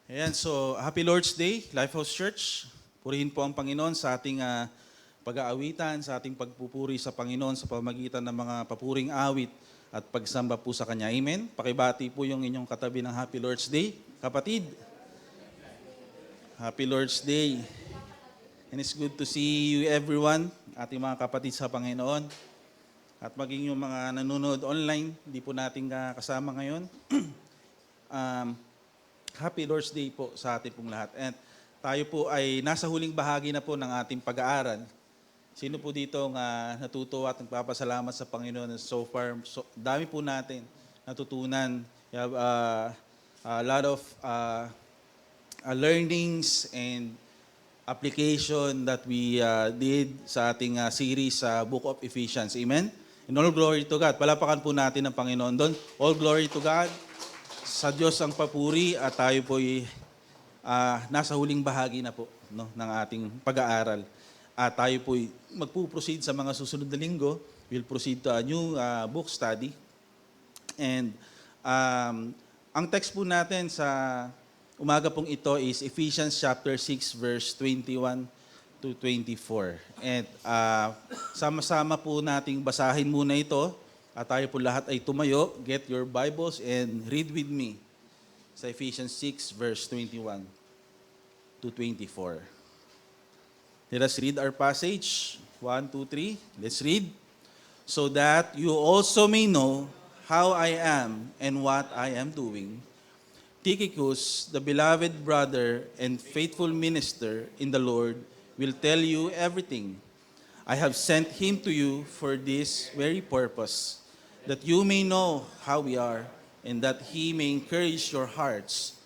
Ayan, so Happy Lord's Day, Lifehouse Church. Purihin po ang Panginoon sa ating pag-aawitan, sa ating pagpupuri sa Panginoon sa pamagitan ng mga papuring awit at pagsamba po sa Kanya. Amen? Pakibati po yung inyong katabi ng Happy Lord's Day. Kapatid, Happy Lord's Day. And it's good to see you everyone, ating mga kapatid sa Panginoon. At maging yung mga nanonood online, hindi po natin kasama ngayon. Happy Lord's Day po sa ating pong lahat. And tayo po ay nasa huling bahagi na po ng ating pag-aaral. Sino po dito natutuwa at nagpapasalamat sa Panginoon so far? Dami po natin natutunan. We have a lot of learnings and application that we did sa ating series sa Book of Ephesians. Amen? And all glory to God. Palapakan po natin ang Panginoon doon. All glory to God. Sa Diyos ang papuri at tayo po'y nasa huling bahagi na po ng ating pag-aaral. At tayo po'y magpuproceed sa mga susunod na linggo. We'll proceed to a new book study. And ang text po natin sa umaga pong ito is Ephesians chapter 6 verse 21 to 24. And sama-sama po nating basahin muna ito. At tayo po lahat ay tumayo, get your Bibles and read with me sa Ephesians 6 verse 21 to 24. Let us read our passage. 1, 2, 3. Let's read. So that you also may know how I am and what I am doing. Tychicus, the beloved brother and faithful minister in the Lord, will tell you everything. I have sent him to you for this very purpose, that you may know how we are, and that he may encourage your hearts.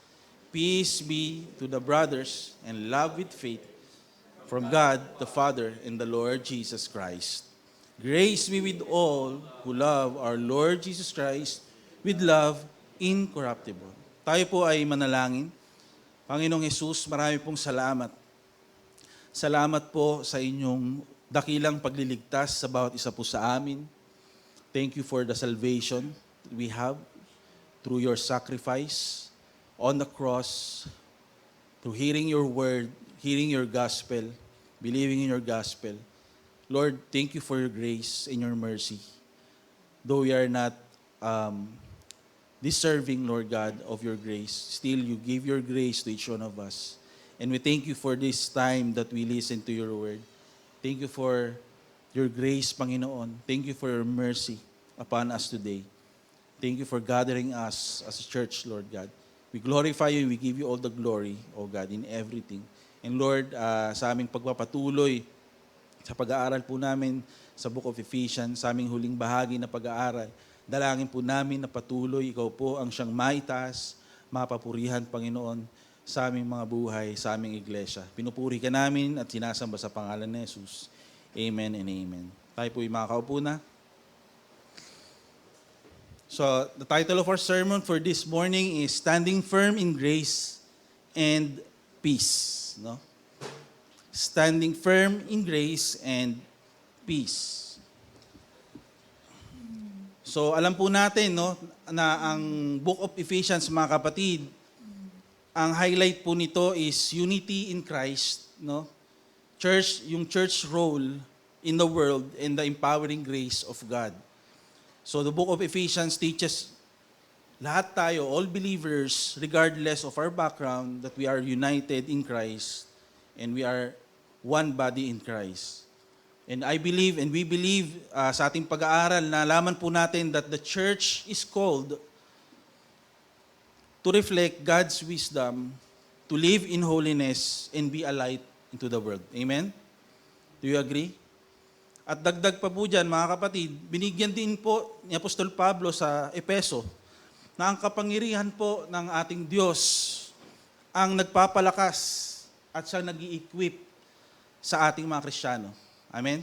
Peace be to the brothers, and love with faith, from God the Father and the Lord Jesus Christ. Grace be with all who love our Lord Jesus Christ, with love incorruptible. Tayo po ay manalangin. Panginoong Jesus, marami pong salamat. Salamat po sa inyong dakilang pagliligtas sa bawat isa po sa amin. Thank you for the salvation we have through your sacrifice on the cross, through hearing your word, hearing your gospel, believing in your gospel. Lord, thank you for your grace and your mercy. Though we are not deserving, Lord God, of your grace, still you give your grace to each one of us. And we thank you for this time that we listen to your word. Thank you for your grace, Panginoon. Thank you for your mercy upon us today. Thank you for gathering us as a church, Lord God. We glorify you, we give you all the glory, O God, in everything. And Lord, sa aming pagpapatuloy, sa pag-aaral po namin sa Book of Ephesians, sa aming huling bahagi na pag-aaral, dalangin po namin na patuloy, ikaw po ang siyang maitaas, mapapurihan, Panginoon, sa aming mga buhay, sa aming iglesia. Pinupuri ka namin at sinasamba sa pangalan ni Jesus. Amen and amen. Tayo po yung makakaupo na. So, the title of our sermon for this morning is Standing Firm in Grace and Peace. No? Standing firm in grace and peace. So, alam po natin na ang Book of Ephesians, mga kapatid, ang highlight po nito is unity in Christ, no? Yung church role in the world and the empowering grace of God. So the Book of Ephesians teaches lahat tayo, all believers, regardless of our background, that we are united in Christ and we are one body in Christ. And I believe and we believe sa ating pag-aaral na alaman po natin that the church is called to reflect God's wisdom, to live in holiness and be a light into the world. Amen? Do you agree? At dagdag pa po dyan, mga kapatid, binigyan din po ni Apostol Pablo sa Epeso na ang kapangyarihan po ng ating Diyos ang nagpapalakas at siya nag-i-equip sa ating mga Kristiyano. Amen?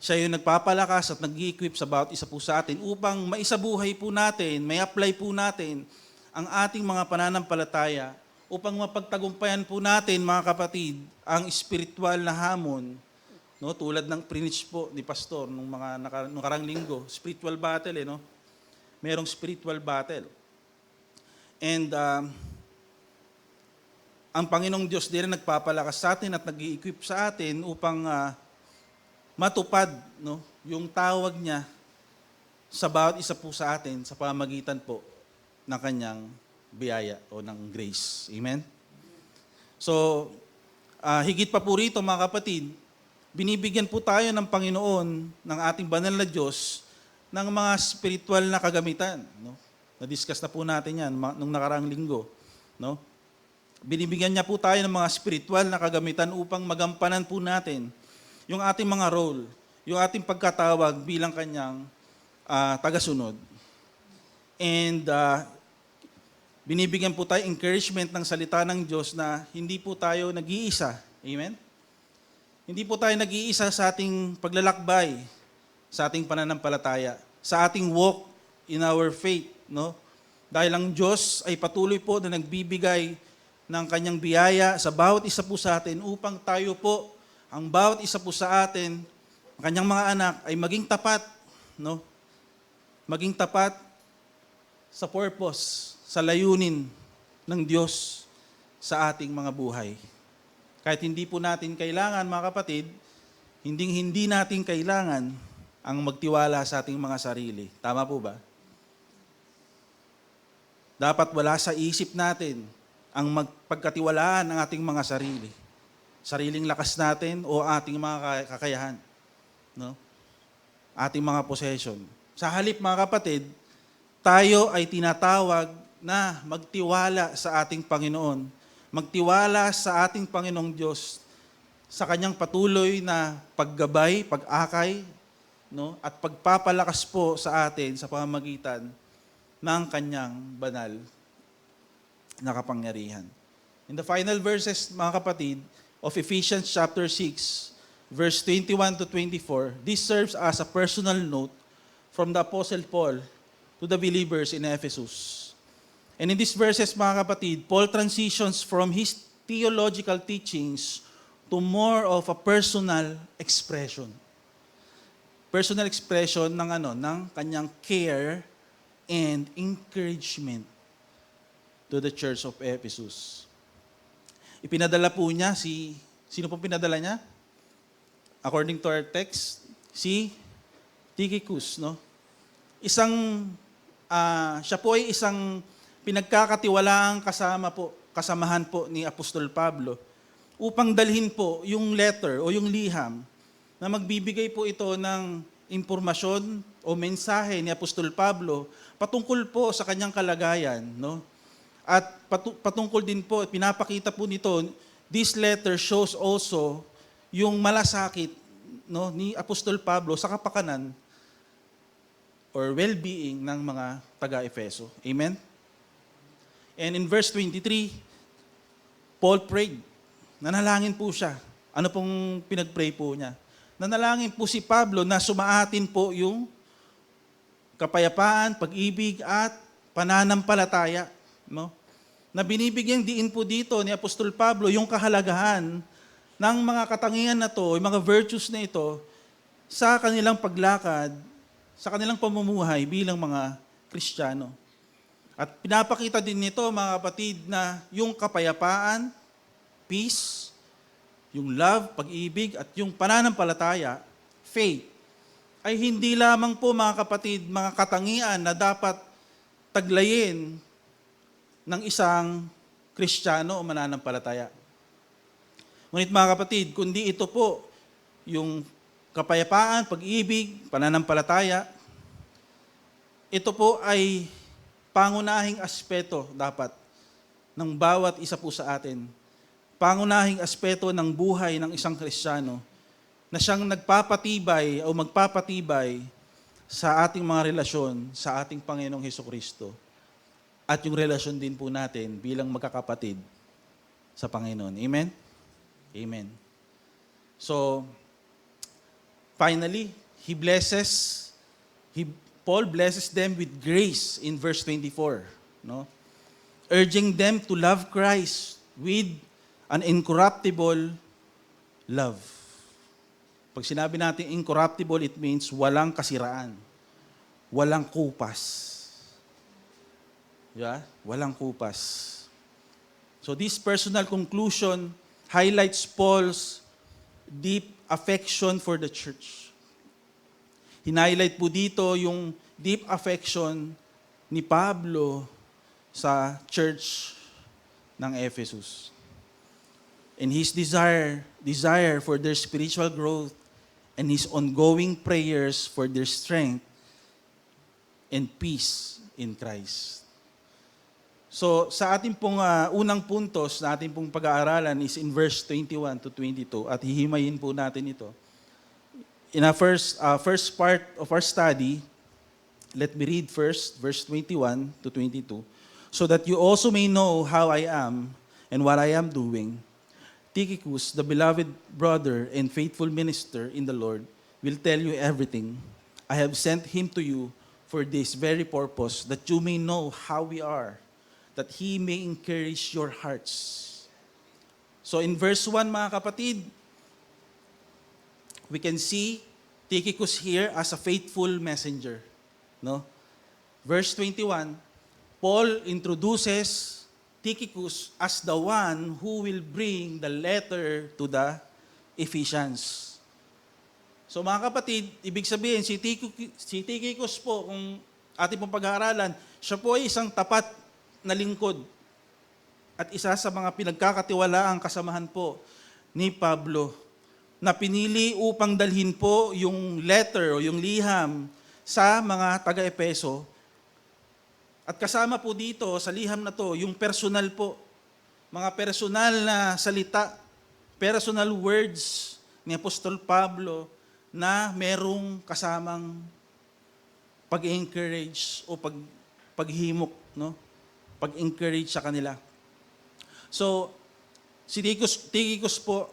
Siya yung nagpapalakas at nag-i-equip sa bawat isa po sa atin upang maisabuhay po natin, may apply po natin ang ating mga pananampalataya upang mapagtagumpayan po natin, mga kapatid, ang spiritual na hamon, no, tulad ng preach po ni Pastor nung nakarang linggo, spiritual battle, no? Merong spiritual battle. And ang Panginoong Diyos din na nagpapalakas sa atin at nag-i-equip sa atin upang matupad, no, yung tawag niya sa bawat isa po sa atin sa pamamagitan po ng kanyang biyaya o ng grace. Amen? So, higit pa po rito mga kapatid, binibigyan po tayo ng Panginoon, ng ating banal na Diyos, ng mga spiritual na kagamitan. No? Na-discuss na po natin yan nung nakaraang linggo. No? Binibigyan niya po tayo ng mga spiritual na kagamitan upang magampanan po natin yung ating mga role, yung ating pagkatawag bilang kanyang tagasunod. And binibigyan po tayo encouragement ng salita ng Diyos na hindi po tayo nag-iisa. Amen? Hindi po tayo nag-iisa sa ating paglalakbay, sa ating pananampalataya, sa ating walk in our faith. No? Dahil ang Diyos ay patuloy po na nagbibigay ng kanyang biyaya sa bawat isa po sa atin upang tayo po, ang bawat isa po sa atin, ang kanyang mga anak ay maging tapat, no? Maging tapat sa purpose, sa layunin ng Diyos sa ating mga buhay. Kahit hindi po natin kailangan, mga kapatid, hindi natin kailangan ang magtiwala sa ating mga sarili. Tama po ba? Dapat wala sa isip natin ang pagkatiwalaan ng ating mga sarili. Sariling lakas natin o ating mga kakayahan. No? Ating mga possession. Sa halip, mga kapatid, tayo ay tinatawag na magtiwala sa ating Panginoon. Magtiwala sa ating Panginoong Diyos sa kanyang patuloy na paggabay, pag-akay, no? At pagpapalakas po sa atin sa pamamagitan ng kanyang banal na kapangyarihan. In the final verses, mga kapatid, of Ephesians chapter 6, verse 21 to 24, this serves as a personal note from the Apostle Paul to the believers in Ephesus. And in these verses, mga kapatid, Paul transitions from his theological teachings to more of a personal expression. Personal expression ng kanyang care and encouragement to the church of Ephesus. Ipinadala po niya sino po pinadala niya? According to our text, si Tychicus, no? Siya po ay isang pinagkakatiwalaang kasamahan po ni Apostol Pablo upang dalhin po yung letter o yung liham na magbibigay po ito ng impormasyon o mensahe ni Apostol Pablo patungkol po sa kanyang kalagayan, no? At patungkol din po, pinapakita po nito, this letter shows also yung malasakit, no, ni Apostol Pablo sa kapakanan or well-being ng mga taga-Efeso. Amen? And in verse 23, Paul prayed. Nanalangin po siya. Ano pong pinag-pray po niya? Nanalangin po si Pablo na sumaatin po yung kapayapaan, pag-ibig at pananampalataya, no? Na binibigyan diin po dito ni Apostol Pablo yung kahalagahan ng mga katangian na to, yung mga virtues na ito sa kanilang paglakad, sa kanilang pamumuhay bilang mga Kristiyano. At pinapakita din nito, mga kapatid, na yung kapayapaan, peace, yung love, pag-ibig, at yung pananampalataya, faith, ay hindi lamang po, mga kapatid, mga katangian na dapat taglayin ng isang Kristiyano o mananampalataya. Ngunit mga kapatid, kundi ito po, yung kapayapaan, pag-ibig, pananampalataya, ito po ay pangunahing aspeto dapat ng bawat isa po sa atin. Pangunahing aspeto ng buhay ng isang Kristiyano na siyang nagpapatibay o magpapatibay sa ating mga relasyon sa ating Panginoong Hesukristo at yung relasyon din po natin bilang magkakapatid sa Panginoon. Amen? Amen. So, finally, Paul blesses them with grace in verse 24, no? Urging them to love Christ with an incorruptible love. Pag sinabi natin incorruptible, it means walang kasiraan, walang kupas. Yeah? Walang kupas. So this personal conclusion highlights Paul's deep affection for the church. Hinighlight po dito yung deep affection ni Pablo sa church ng Ephesus. And his desire for their spiritual growth and his ongoing prayers for their strength and peace in Christ. So sa ating pong unang puntos na ating pong pag-aaralan is in verse 21 to 22 at hihimayin po natin ito. In our first part of our study, let me read first verse 21 to 22, so that you also may know how I am and what I am doing. Tychicus, the beloved brother and faithful minister in the Lord, will tell you everything. I have sent him to you for this very purpose, that you may know how we are, that he may encourage your hearts. So in verse 1, mga kapatid, we can see Tychicus here as a faithful messenger. No? Verse 21, Paul introduces Tychicus as the one who will bring the letter to the Ephesians. So mga kapatid, ibig sabihin, si Tychicus po, kung ating pong pag-aaralan, siya po ay isang tapat na lingkod at isa sa mga pinagkakatiwalaang kasamahan po ni Pablo na pinili upang dalhin po yung letter o yung liham sa mga taga-Epeso. At kasama po dito sa liham na to, yung personal po, mga personal na salita, personal words ni Apostol Pablo na merong kasamang pag-encourage o paghimok, no? Pag-encourage sa kanila. So, si Tychicus po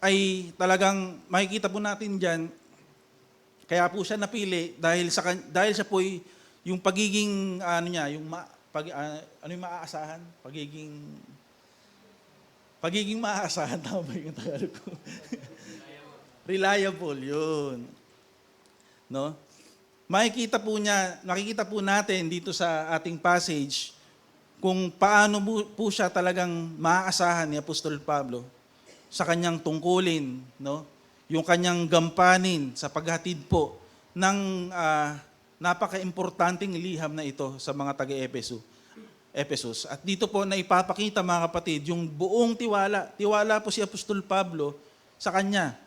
ay talagang makikita po natin diyan, kaya po siya napili dahil siya po yung pagiging yung maaasahan, pagiging maaasahan, tama ba yung Tagalog ko? Reliable, yun. No? Makikita po natin dito sa ating passage kung paano po siya talagang maaasahan ni Apostol Pablo sa kanyang tungkulin, no? Yung kanyang gampanin sa paghatid po ng napaka-importanting liham na ito sa mga taga-Ephesus. At dito po na ipapakita, mga kapatid, yung buong tiwala. Tiwala po si Apostol Pablo sa kanya.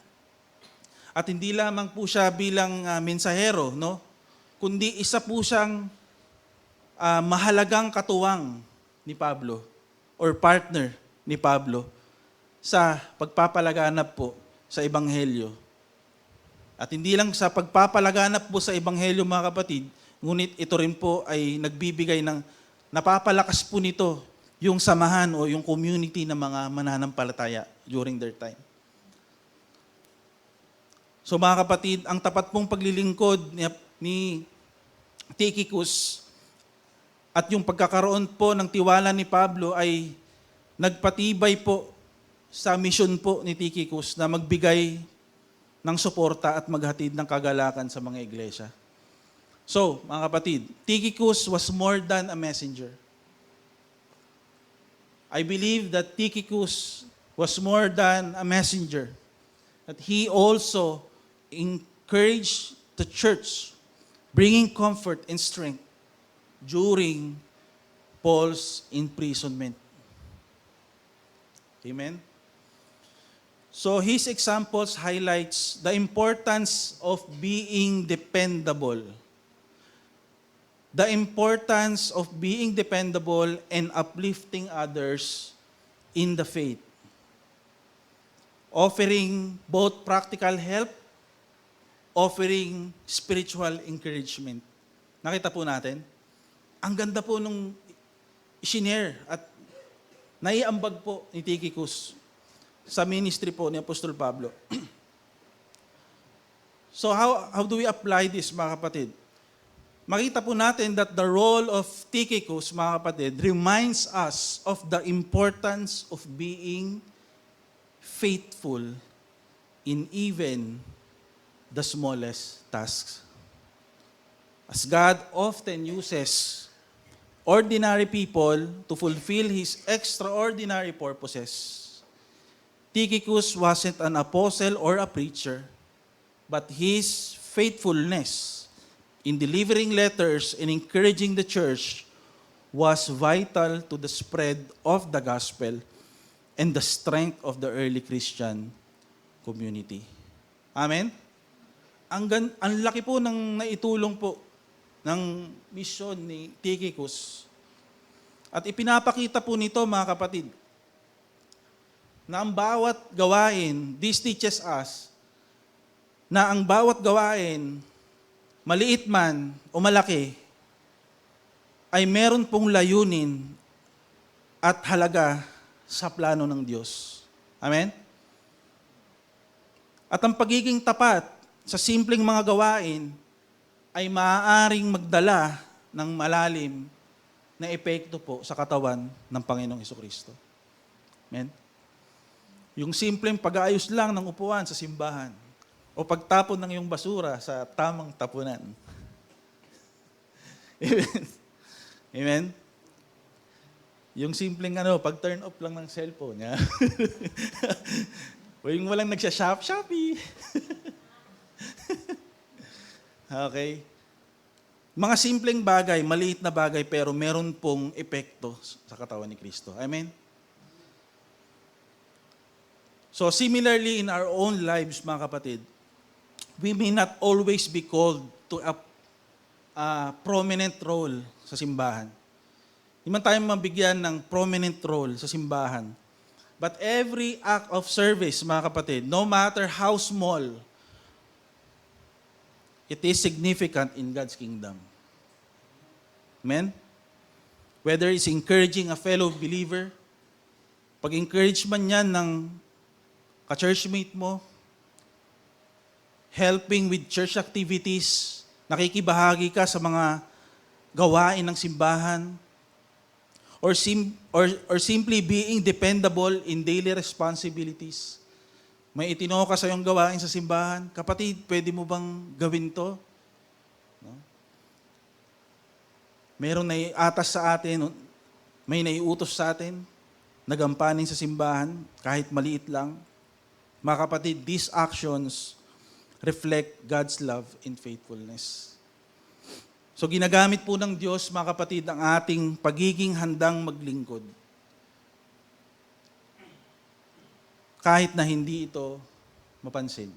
At hindi lamang po siya bilang mensahero, no? Kundi isa po siyang mahalagang katuwang ni Pablo or partner ni Pablo sa pagpapalaganap po sa Ebanghelyo. At hindi lang sa pagpapalaganap po sa Ebanghelyo, mga kapatid, ngunit ito rin po ay nagbibigay ng, napapalakas po nito yung samahan o yung community ng mga mananampalataya during their time. So mga kapatid, ang tapat pong paglilingkod ni Tychicus at yung pagkakaroon po ng tiwala ni Pablo ay nagpatibay po sa mission po ni Tychicus na magbigay ng suporta at maghatid ng kagalakan sa mga iglesia. So, mga kapatid, Tychicus was more than a messenger. I believe that Tychicus was more than a messenger. That he also encouraged the church, bringing comfort and strength during Paul's imprisonment. Amen? So his examples highlights the importance of being dependable. The importance of being dependable and uplifting others in the faith. Offering both practical help, offering spiritual encouragement. Nakita po natin? Ang ganda po nung isinare at naiambag po ni Tychicus sa ministry po ni Apostol Pablo. So how do we apply this, mga kapatid? Makita po natin that the role of Tychicus, mga kapatid, reminds us of the importance of being faithful in even the smallest tasks. As God often uses ordinary people to fulfill his extraordinary purposes. Tychicus wasn't an apostle or a preacher, but his faithfulness in delivering letters and encouraging the church was vital to the spread of the gospel and the strength of the early Christian community. Amen? Ang laki po ng naitulong po ng misyon ni Tychicus. At ipinapakita po nito, mga kapatid, na ang bawat gawain, this teaches us, na ang bawat gawain, maliit man o malaki, ay meron pong layunin at halaga sa plano ng Diyos. Amen? At ang pagiging tapat sa simpleng mga gawain ay maaaring magdala ng malalim na epekto po sa katawan ng Panginoong Hesukristo. Amen? Yung simpleng pag-aayos lang ng upuan sa simbahan o pagtapon ng iyong basura sa tamang tapunan. Amen? Amen? Yung simpleng pag-turn off lang ng cellphone niya. O yung walang nagsha-shopee. Okay? Mga simpleng bagay, maliit na bagay, pero meron pong epekto sa katawan ni Kristo. Amen? So similarly in our own lives, mga kapatid, we may not always be called to a prominent role sa simbahan. Hindi man tayo mabigyan ng prominent role sa simbahan. But every act of service, mga kapatid, no matter how small, it is significant in God's kingdom. Amen? Whether it's encouraging a fellow believer, pag-encourage man yan ng ka-churchmate mo, helping with church activities, nakikibahagi ka sa mga gawain ng simbahan, or simply being dependable in daily responsibilities. May itinaw ka sa iyong gawain sa simbahan, kapatid, pwede mo bang gawin to? No? Merong naiatas sa atin, may naiutos sa atin, nagampanin sa simbahan, kahit maliit lang. Mga kapatid, these actions reflect God's love and faithfulness. So ginagamit po ng Diyos, mga kapatid, ang ating pagiging handang maglingkod. Kahit na hindi ito mapansin.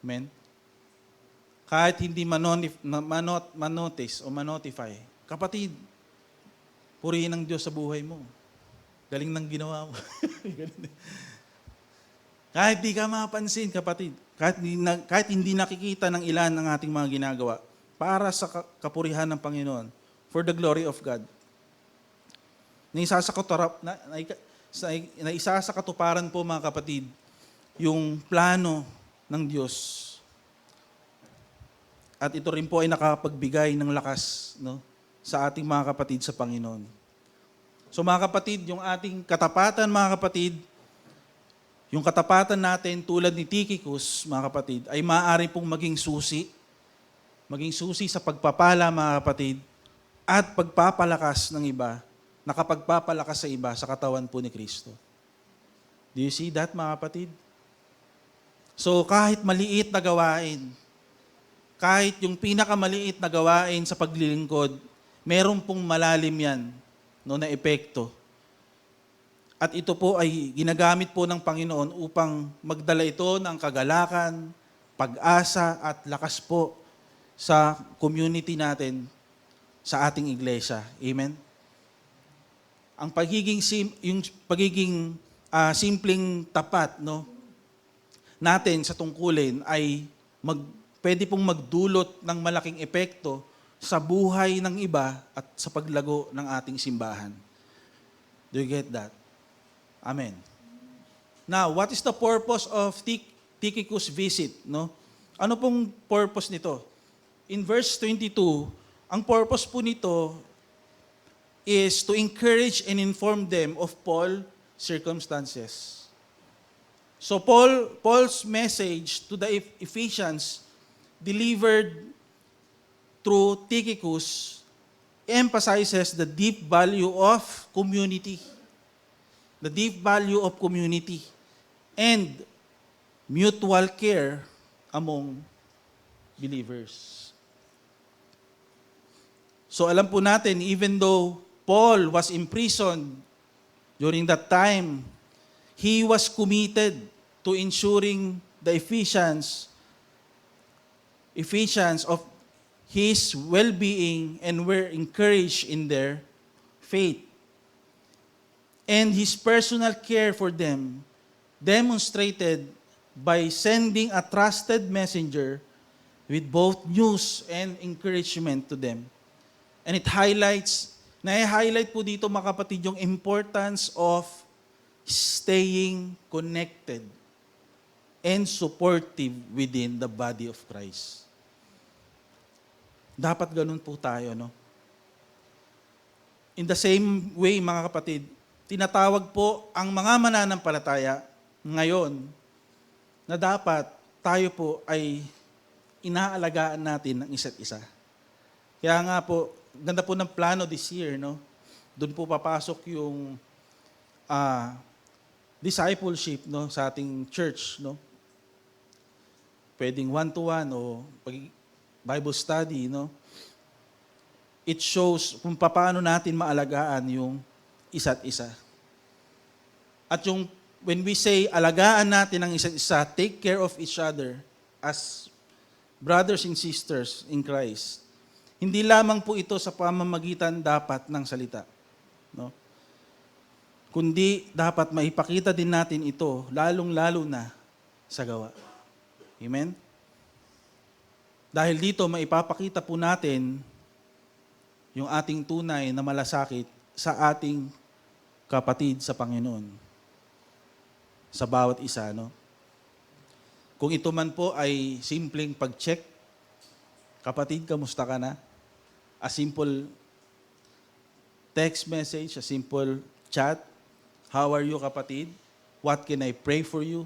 Amen? Kahit hindi manotice o manotify. Kapatid, purihin ng Diyos sa buhay mo. Galing ng ginawa mo. Kahit di ka mapansin, kapatid, kahit hindi nakikita ng ilan ng ating mga ginagawa, para sa kapurihan ng Panginoon, for the glory of God. Na isa sa katuparan po, mga kapatid, yung plano ng Diyos. At ito rin po ay nakapagbigay ng lakas, no, sa ating mga kapatid sa Panginoon. So mga kapatid, yung ating katapatan, mga kapatid, yung katapatan natin tulad ni Tychicus, mga kapatid, ay maaari pong maging susi sa pagpapala, mga kapatid, at pagpapalakas ng iba, nakapagpapalakas sa iba sa katawan po ni Kristo. Do you see that, mga kapatid? So kahit maliit na gawain, kahit yung pinakamaliit na gawain sa paglilingkod, meron pong malalim yan, no, na epekto. At ito po ay ginagamit po ng Panginoon upang magdala ito ng kagalakan, pag-asa at lakas po sa community natin, sa ating iglesia. Amen? Ang pagiging simpleng tapat, no, natin sa tungkulin ay pwede pong magdulot ng malaking epekto sa buhay ng iba at sa paglago ng ating simbahan. Do you get that? Amen. Now, what is the purpose of Tychicus' visit? No? Ano pong purpose nito? In verse 22, ang purpose po nito is to encourage and inform them of Paul's circumstances. So Paul's message to the Ephesians delivered through Tychicus emphasizes the deep value of community. The deep value of community and mutual care among believers. So alam po natin, even though Paul was imprisoned during that time, he was committed to ensuring the Ephesians of his well-being and were encouraged in their faith. And his personal care for them demonstrated by sending a trusted messenger with both news and encouragement to them. And na-highlight po dito mga kapatid yung importance of staying connected and supportive within the body of Christ. Dapat ganun po tayo, no? In the same way, mga kapatid, tinatawag po ang mga mananampalataya ngayon na dapat tayo po ay inaalagaan natin ng isa't isa. Kaya nga po, ganda po ng plano this year, no? Doon po papasok yung discipleship, no, sa ating church, no? Pwedeng one-to-one o Bible study, no? It shows kung paano natin maalagaan yung isa't isa. At yung, when we say alagaan natin ang isa't isa, take care of each other as brothers and sisters in Christ, hindi lamang po ito sa pamamagitan dapat ng salita, no? Kundi dapat maipakita din natin ito, lalong-lalo na sa gawa. Amen? Dahil dito, maipapakita po natin yung ating tunay na malasakit sa ating kapatid sa Panginoon. Sa bawat isa, no? Kung ito man po ay simpleng pag-check, kapatid, kamusta ka na? A simple text message, a simple chat, how are you, kapatid? What can I pray for you?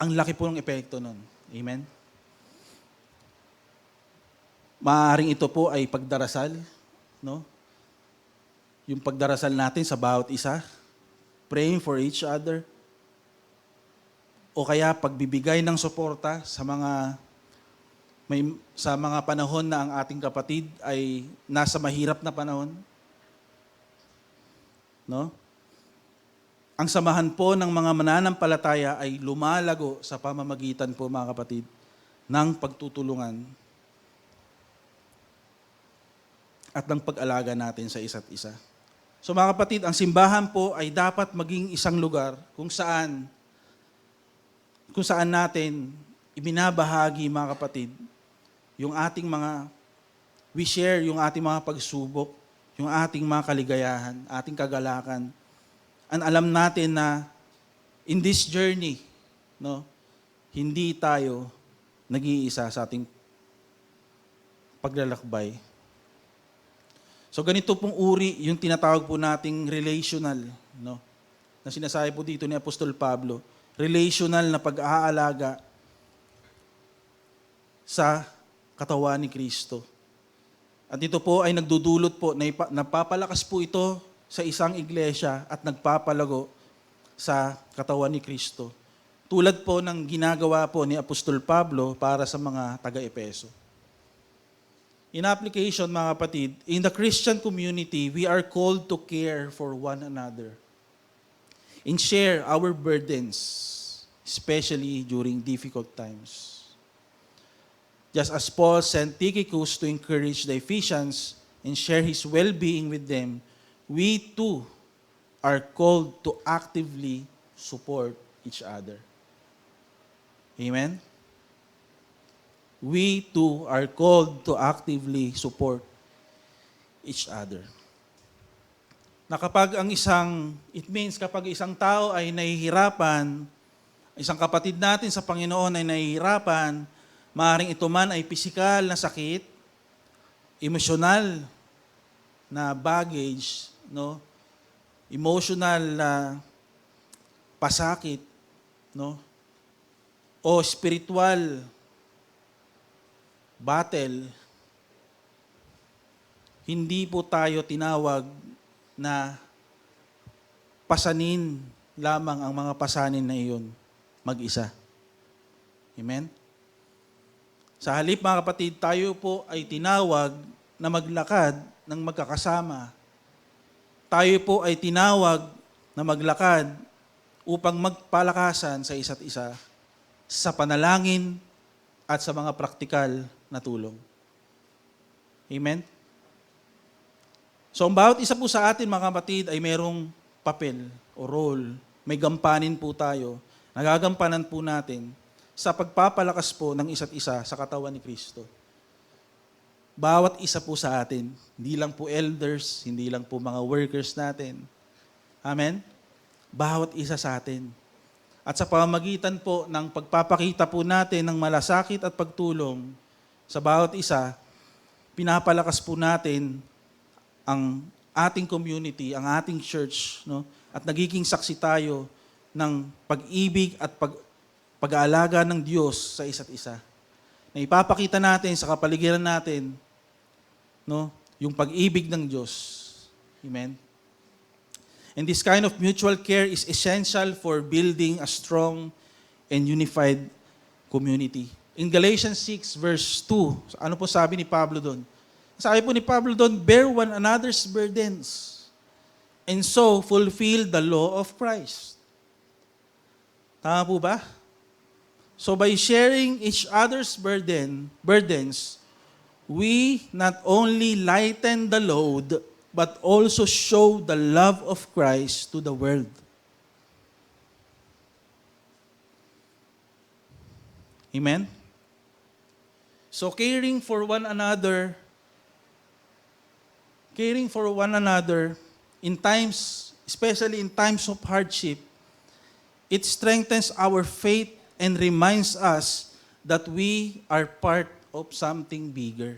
Ang laki po ng epekto nun. Amen? Maaaring ito po ay pagdarasal, no? Yung pagdarasal natin sa bawat isa, praying for each other, o kaya pagbibigay ng suporta sa mga panahon na ang ating kapatid ay nasa mahirap na panahon, no? Ang samahan po ng mga mananampalataya ay lumalago sa pamamagitan po, mga kapatid, ng pagtutulungan at ng pag-alaga natin sa isa't isa. So mga kapatid, ang simbahan po ay dapat maging isang lugar kung saan natin ibinabahagi, mga kapatid, yung ating we share yung ating mga pagsubok, yung ating mga kaligayahan, ating kagalakan. At alam natin na in this journey, no, hindi tayo nag-iisa sa ating paglalakbay. So ganito pong uri yung tinatawag po nating relational, no? Na sinasabi po dito ni Apostol Pablo, relational na pag-aalaga sa katawan ni Kristo. At ito po ay nagdudulot po, napapalakas po ito sa isang iglesia at nagpapalago sa katawan ni Kristo. Tulad po ng ginagawa po ni Apostol Pablo para sa mga taga-Epeso. In application, mga kapatid, in the Christian community, we are called to care for one another and share our burdens, especially during difficult times. Just as Paul sent Tychicus to encourage the Ephesians and share his well-being with them, we too are called to actively support each other. Amen? We too are called to actively support each other. Na kapag kapag isang tao ay nahihirapan, isang kapatid natin sa Panginoon ay nahihirapan, maaaring ito man ay pisikal na sakit, emosyonal na baggage, no? Emotional na pasakit, no? O spiritual battle, hindi po tayo tinawag na pasanin lamang ang mga pasanin na iyon mag-isa. Amen? Sa halip, mga kapatid, tayo po ay tinawag na maglakad ng magkakasama. Tayo po ay tinawag na maglakad upang magpalakasan sa isa't isa sa panalangin at sa mga praktikal na tulong. Amen? So, ang bawat isa po sa atin, mga kapatid, ay merong papel o role. May gampanin po tayo. Nagagampanan po natin sa pagpapalakas po ng isa't isa sa katawan ni Kristo. Bawat isa po sa atin, hindi lang po elders, hindi lang po mga workers natin. Amen? Bawat isa sa atin. At sa pamamagitan po ng pagpapakita po natin ng malasakit at pagtulong sa bawat isa, pinapalakas po natin ang ating community, ang ating church, no? At nagiging saksi tayo ng pag-ibig at pag-aalaga ng Diyos sa isa't isa. Na ipapakita natin sa kapaligiran natin, no, yung pag-ibig ng Diyos. Amen? And this kind of mutual care is essential for building a strong and unified community. In Galatians 6 verse 2, ano po sabi ni Pablo doon? Sabi po ni Pablo doon, bear one another's burdens and so fulfill the law of Christ. Tama po ba? So by sharing each other's burdens, we not only lighten the load, but also show the love of Christ to the world. Amen? So caring for one another in times, especially in times of hardship, it strengthens our faith and reminds us that we are part of something bigger.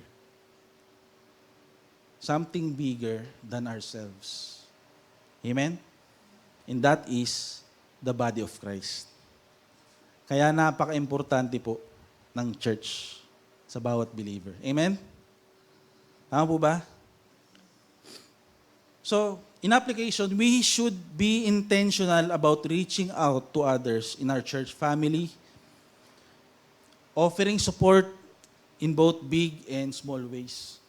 Something bigger than ourselves. Amen? And that is the body of Christ. Kaya napaka-importante po ng church sa bawat believer. Amen? Tama po ba? So, in application, we should be intentional about reaching out to others in our church family, offering support in both big and small ways.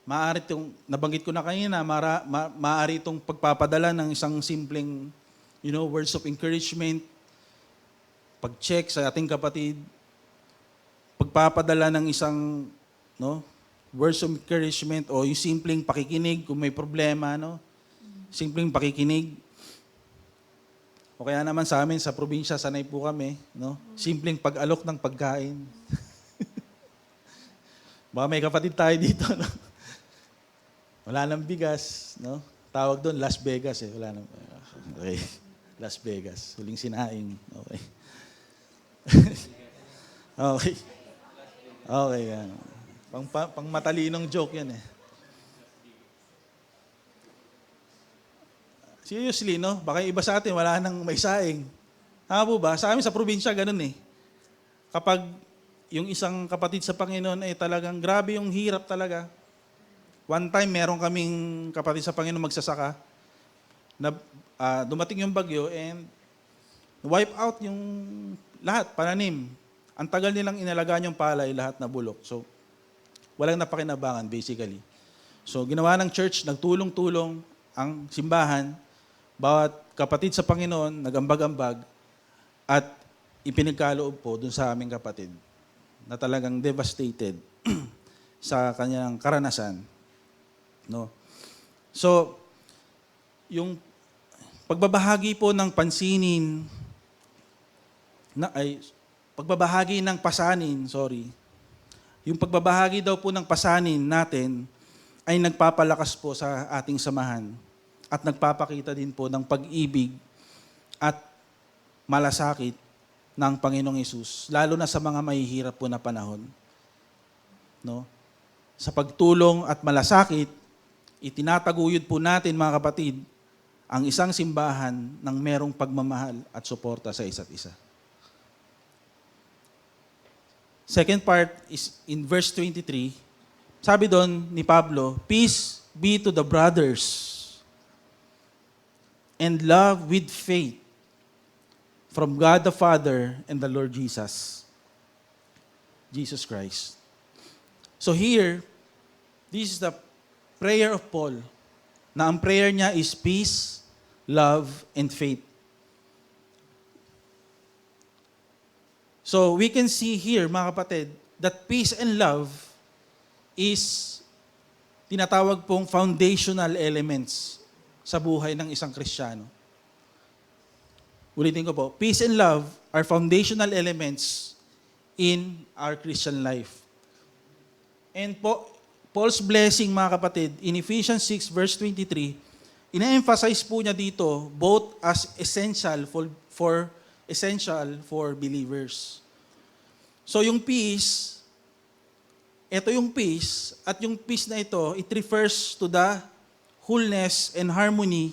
Maaari itong, nabanggit ko na kanina, maaari itong pagpapadala ng isang simpleng, words of encouragement, pag-check sa ating kapatid, pagpapadala ng isang, words of encouragement o yung simpleng pakikinig kung may problema, simpleng pakikinig. O kaya naman sa amin, sa probinsya, sanay po kami, simpleng pag-alok ng pagkain. Baka may kapatid tayo dito, Wala nang bigas, Tawag doon, Las Vegas, Wala nang, okay. Las Vegas, huling sinaing. Okay. Okay. Okay, yan. Pang matalinong joke yan Seriously, Baka iba sa atin, wala nang may saing. Tama po ba? Sa amin sa probinsya, ganun Kapag yung isang kapatid sa Panginoon ay talagang grabe yung hirap talaga. One time, meron kaming kapatid sa Panginoon magsasaka na dumating yung bagyo and wipe out yung lahat, pananim. Ang tagal nilang inalagaan yung palay, lahat na bulok. So, walang napakinabangan, basically. So, ginawa ng church, nagtulong-tulong ang simbahan, bawat kapatid sa Panginoon, nagambag-ambag, at ipinagkaloob po dun sa aming kapatid na talagang devastated sa kanyang karanasan. So, yung pagbabahagi po ng pansinin, pagbabahagi ng pasanin, yung pagbabahagi daw po ng pasanin natin ay nagpapalakas po sa ating samahan at nagpapakita din po ng pag-ibig at malasakit ng Panginoong Hesus, lalo na sa mga mahihirap po na panahon. Sa pagtulong at malasakit, itinataguyod po natin, mga kapatid, ang isang simbahan ng merong pagmamahal at suporta sa isa't isa. Second part is in verse 23, sabi doon ni Pablo, peace be to the brothers and love with faith from God the Father and the Lord Jesus Christ. So here, this is the prayer of Paul, na ang prayer niya is peace, love, and faith. So we can see here, mga kapatid, that peace and love is tinatawag pong foundational elements sa buhay ng isang Kristiyano. Ulitin ko po, peace and love are foundational elements in our Christian life. And Paul's blessing, mga kapatid, in Ephesians 6 verse 23, ina-emphasize po niya dito both as essential for believers. So yung peace, ito yung peace, at yung peace na ito, it refers to the wholeness and harmony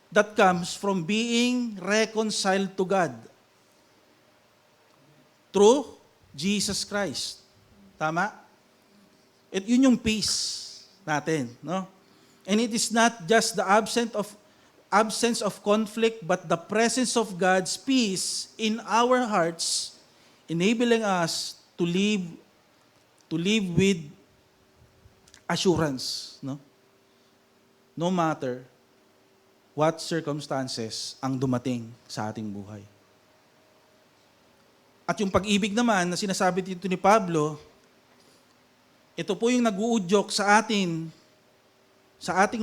that comes from being reconciled to God through Jesus Christ. Tama? At yun yung peace natin, no? And it is not just the absence of conflict, but the presence of God's peace in our hearts, enabling us to live with assurance, no? No matter what circumstances ang dumating sa ating buhay. At yung pag-ibig naman na sinasabi dito ni Pablo, ito po yung nag-uudyok sa atin, sa ating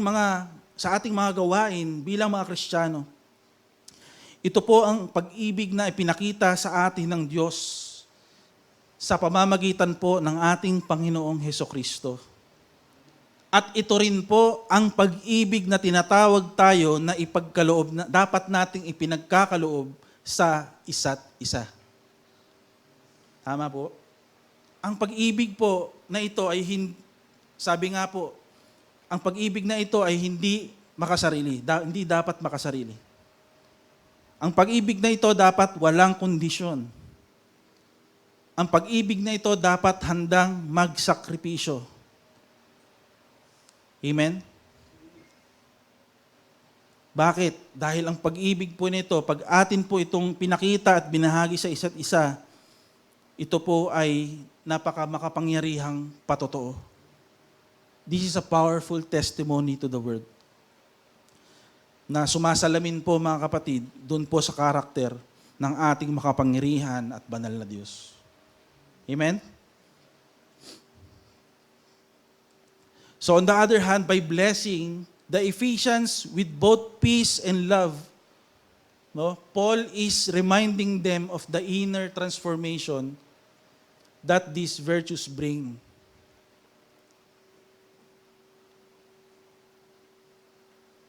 mga gawain bilang mga Kristiyano. Ito po ang pag-ibig na ipinakita sa atin ng Diyos sa pamamagitan po ng ating Panginoong Hesukristo. At ito rin po ang pag-ibig na tinatawag tayo na ipagkaloob, na dapat nating ipinagkakaloob sa isa't isa. Tama po? Ang pag-ibig po na ito ay sabi nga po, ang pag-ibig na ito ay hindi makasarili, hindi dapat makasarili. Ang pag-ibig na ito dapat walang kondisyon. Ang pag-ibig na ito dapat handang magsakripisyo. Amen? Bakit? Dahil ang pag-ibig po nito, pag atin po itong pinakita at binahagi sa isa't isa, ito po ay makapangyarihang patotoo. This is a powerful testimony to the world. Na sumasalamin po, mga kapatid, doon po sa karakter ng ating makapangyarihan at banal na Diyos. Amen? So on the other hand, by blessing the Ephesians with both peace and love, no, Paul is reminding them of the inner transformation that these virtues bring.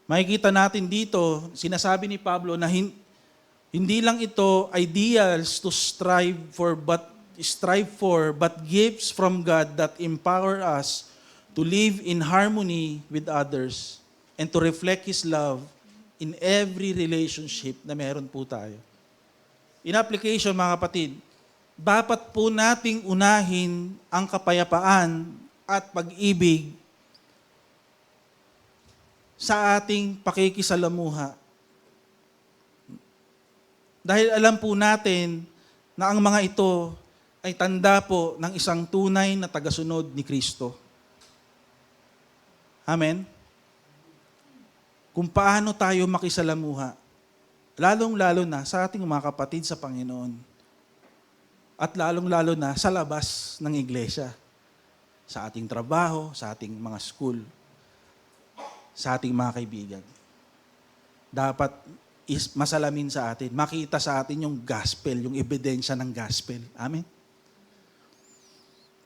Makikita natin dito, sinasabi ni Pablo na hindi lang ito ideals to strive for, but gifts from God that empower us to live in harmony with others and to reflect His love in every relationship na meron po tayo. In application, mga kapatid, dapat po nating unahin ang kapayapaan at pag-ibig sa ating pakikisalamuha. Dahil alam po natin na ang mga ito ay tanda po ng isang tunay na tagasunod ni Kristo. Amen? Kung paano tayo makisalamuha, lalong-lalo na sa ating mga kapatid sa Panginoon. At lalong-lalo na sa labas ng iglesia. Sa ating trabaho, sa ating mga school, sa ating mga kaibigan. Dapat masalamin sa atin, makita sa atin yung gospel, yung ebidensya ng gospel. Amen?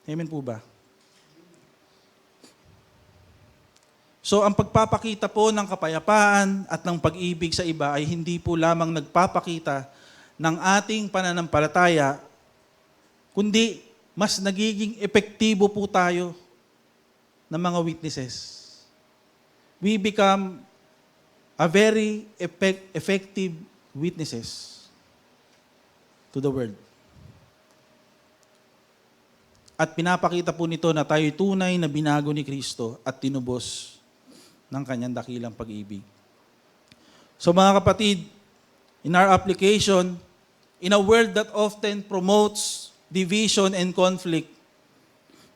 Amen po ba? So ang pagpapakita po ng kapayapaan at ng pag-ibig sa iba ay hindi po lamang nagpapakita ng ating pananampalataya, kundi mas nagiging epektibo po tayo ng mga witnesses. We become a very effective witnesses to the world. At pinapakita po nito na tayo tunay na binago ni Kristo at tinubos ng kanyang dakilang pag-ibig. So mga kapatid, in our application, in a world that often promotes division and conflict,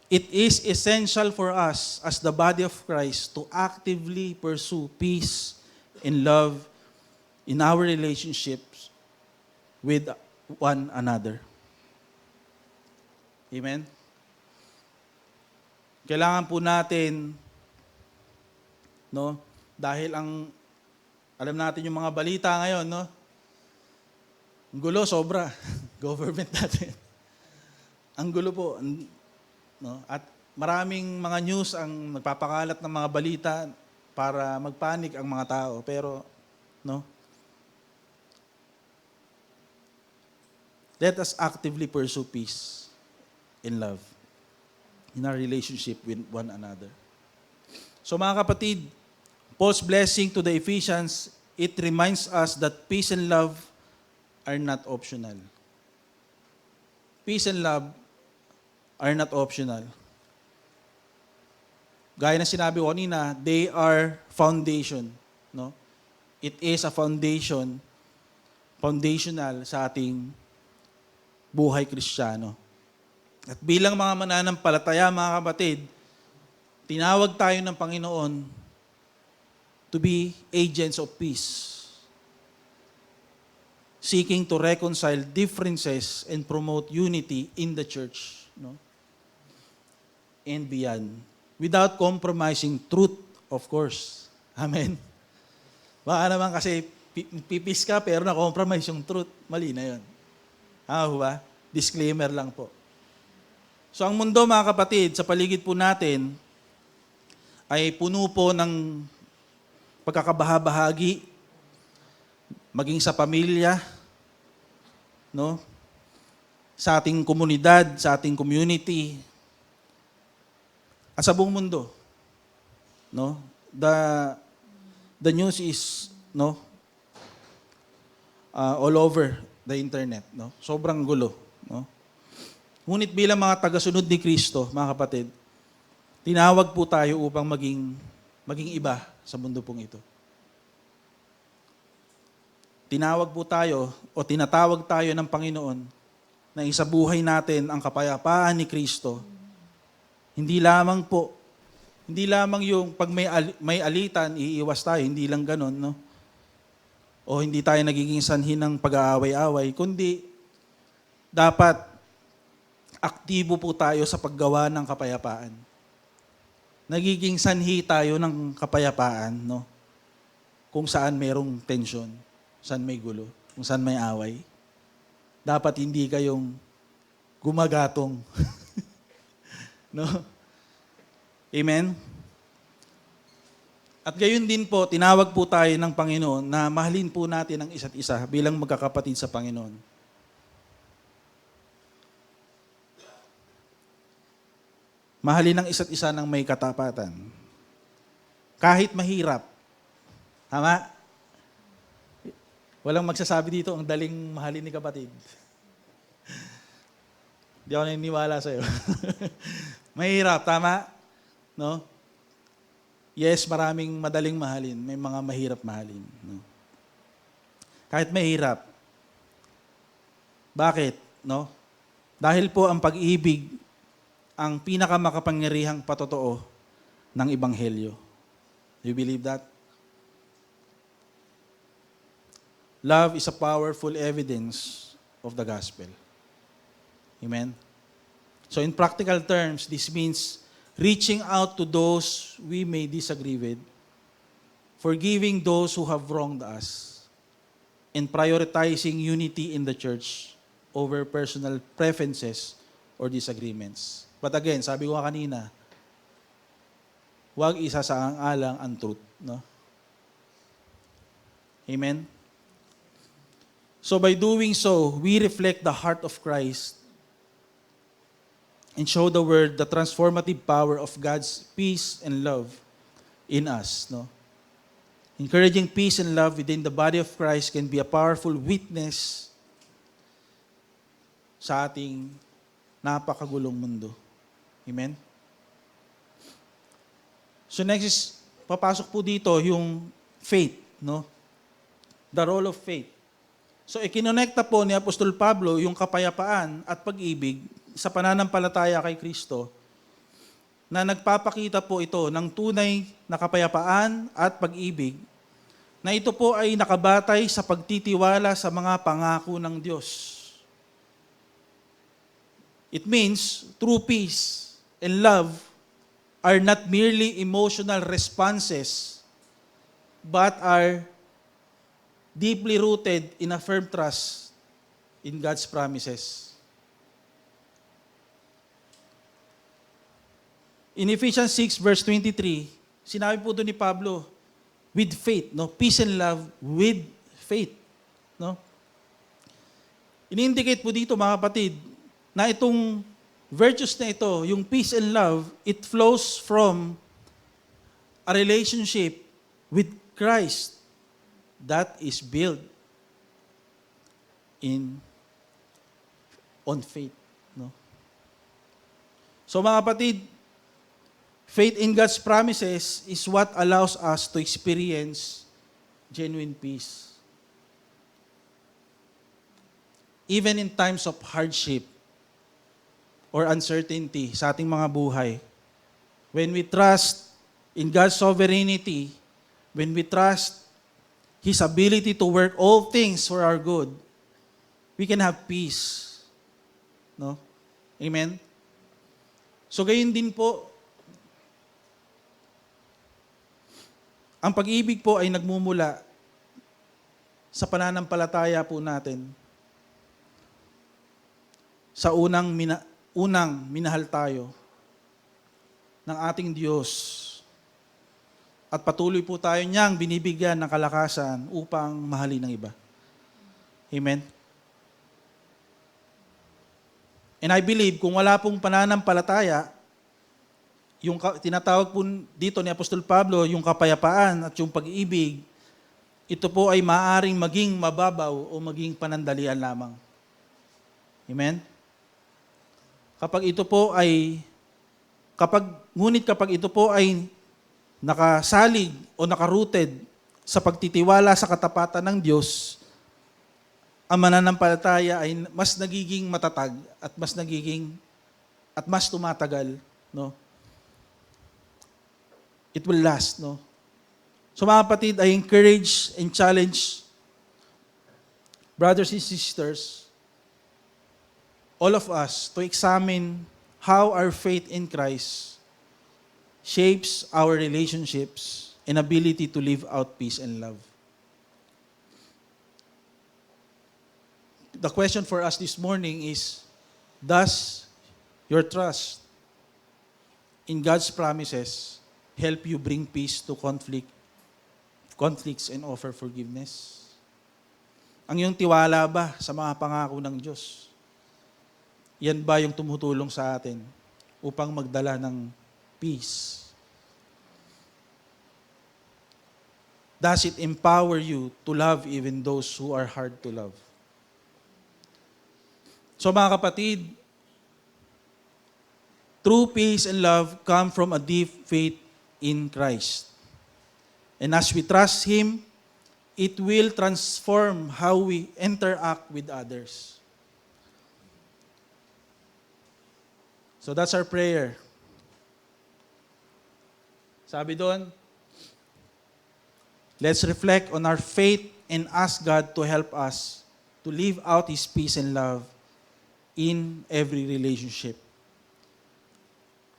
it is essential for us as the body of Christ to actively pursue peace and love in our relationships with one another. Amen? Kailangan po natin, no, dahil alam natin yung mga balita ngayon, no? Ang gulo, sobra. Government natin. Ang gulo po. No? At maraming mga news ang nagpapakalat ng mga balita para magpanik ang mga tao. Pero, no? Let us actively pursue peace and love in our relationship with one another. So mga kapatid, Paul's blessing to the Ephesians, it reminds us that peace and love are not optional. Peace and love are not optional. Gaya na sinabi ko kanina, they are foundation. No? It is a foundational sa ating buhay Kristiyano. At bilang mga mananampalataya, mga kapatid, tinawag tayo ng Panginoon to be agents of peace, seeking to reconcile differences and promote unity in the church, no? And beyond, without compromising truth, of course. Amen? Baka naman kasi pipis ka pero na-compromise yung truth. Mali na yun. Ba? Disclaimer lang po. So ang mundo, mga kapatid, sa paligid po natin, ay puno po ng pagkakabahabahagi, maging sa pamilya, no? Sa ating komunidad, sa ating community, at sa buong mundo. No? The news is, no, all over the internet, no? Sobrang gulo, no? Ngunit bilang mga tagasunod ni Kristo, mga kapatid, tinawag po tayo upang maging iba sa mundo pong ito. Tinawag po tayo o tinatawag tayo ng Panginoon na isabuhay natin ang kapayapaan ni Kristo. Hindi lamang yung pag may alitan, iiwas tayo, hindi lang ganon, no? O hindi tayo nagiging sanhi ng pag-aaway-away, kundi dapat aktibo po tayo sa paggawa ng kapayapaan. Nagiging sanhi tayo ng kapayapaan, no? Kung saan mayroong tensyon, saan may gulo, kung saan may away. Dapat hindi kayong gumagatong. No? Amen? At gayon din po, tinawag po tayo ng Panginoon na mahalin po natin ang isa't isa bilang magkakapatid sa Panginoon. Mahalin ang isa't isa ng may katapatan. Kahit mahirap. Tama? Walang magsasabi dito, ang daling mahalin ni kapatid. Hindi ako naniniwala sa'yo. Mahirap, tama? No? Yes, maraming madaling mahalin. May mga mahirap mahalin. No? Kahit mahirap. Bakit? No? Dahil po ang pag-ibig ang pinakamakapangyarihang patotoo ng Ebanghelyo. Do you believe that? Love is a powerful evidence of the gospel. Amen? So in practical terms, this means reaching out to those we may disagree with, forgiving those who have wronged us, and prioritizing unity in the church over personal preferences or disagreements. But again, sabi ko kanina, huwag isa sa alang ang truth. No? Amen? So by doing so, we reflect the heart of Christ and show the world the transformative power of God's peace and love in us. No? Encouraging peace and love within the body of Christ can be a powerful witness sa ating napakagulong mundo. Amen? So next is, papasok po dito yung faith, no? The role of faith. So ikinonekta po ni Apostol Pablo yung kapayapaan at pag-ibig sa pananampalataya kay Kristo na nagpapakita po ito ng tunay na kapayapaan at pag-ibig na ito po ay nakabatay sa pagtitiwala sa mga pangako ng Diyos. It means true peace and love are not merely emotional responses but are deeply rooted in a firm trust in God's promises. In Ephesians 6 verse 23, sinabi po doon ni Pablo, with faith, no? Peace and love with faith, no? Ini-indicate po dito mga kapatid na itong virtues na ito, yung peace and love, it flows from a relationship with Christ that is built on faith, no? So mga kapatid, faith in God's promises is what allows us to experience genuine peace. Even in times of hardship or uncertainty sa ating mga buhay, when we trust in God's sovereignty, when we trust His ability to work all things for our good, we can have peace. No? Amen? So gayon din po, ang pag-ibig po ay nagmumula sa pananampalataya po natin. Sa unang minahal tayo ng ating Diyos. At patuloy po tayo niyang binibigyan ng kalakasan upang mahalin ng iba. Amen? And I believe, kung wala pong pananampalataya, yung tinatawag po dito ni Apostol Pablo, yung kapayapaan at yung pag-ibig, ito po ay maaaring maging mababaw o maging panandalian lamang. Amen? Kapag ito po ay nakasalig o nakarooted sa pagtitiwala sa katapatan ng Diyos, ang mananampalataya ay mas nagiging matatag at mas tumatagal, no? It will last, no? So mga kapatid, I encourage and challenge brothers and sisters, all of us, to examine how our faith in Christ shapes our relationships and ability to live out peace and love. The question for us this morning is, does your trust in God's promises help you bring peace to conflicts and offer forgiveness? Ang iyong tiwala ba sa mga pangako ng Diyos? Yan ba yung tumutulong sa atin upang magdala ng peace? Does it empower you to love even those who are hard to love? So mga kapatid, true peace and love come from a deep faith in Christ. And as we trust Him, it will transform how we interact with others. So that's our prayer. Sabi doon, let's reflect on our faith and ask God to help us to live out His peace and love in every relationship.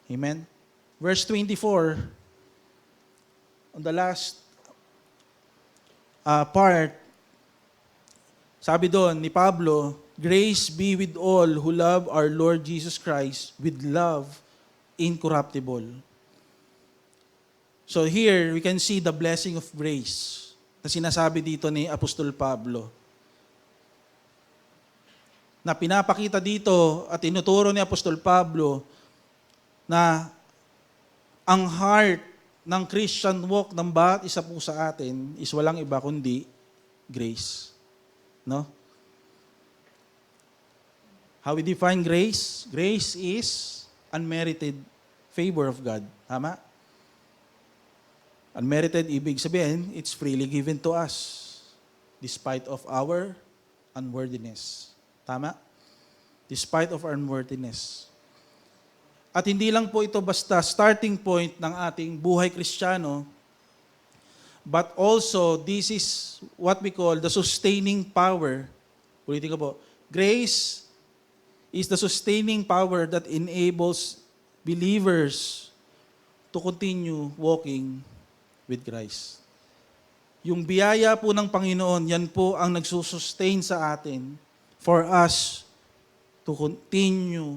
Amen? Verse 24, on the last part, sabi doon ni Pablo, grace be with all who love our Lord Jesus Christ with love incorruptible. So here, we can see the blessing of grace na sinasabi dito ni Apostol Pablo. Na pinapakita dito at tinuturo ni Apostol Pablo na ang heart ng Christian walk ng bawat isa po sa atin is walang iba kundi grace. No? How we define grace? Grace is unmerited favor of God. Tama? Unmerited, ibig sabihin, it's freely given to us despite of our unworthiness. Tama? Despite of our unworthiness. At hindi lang po ito basta starting point ng ating buhay Kristiyano, but also this is what we call the sustaining power. Ulitin ko po, grace is the sustaining power that enables believers to continue walking with Christ. Yung biyaya po ng Panginoon, yan po ang nagsusustain sa atin for us to continue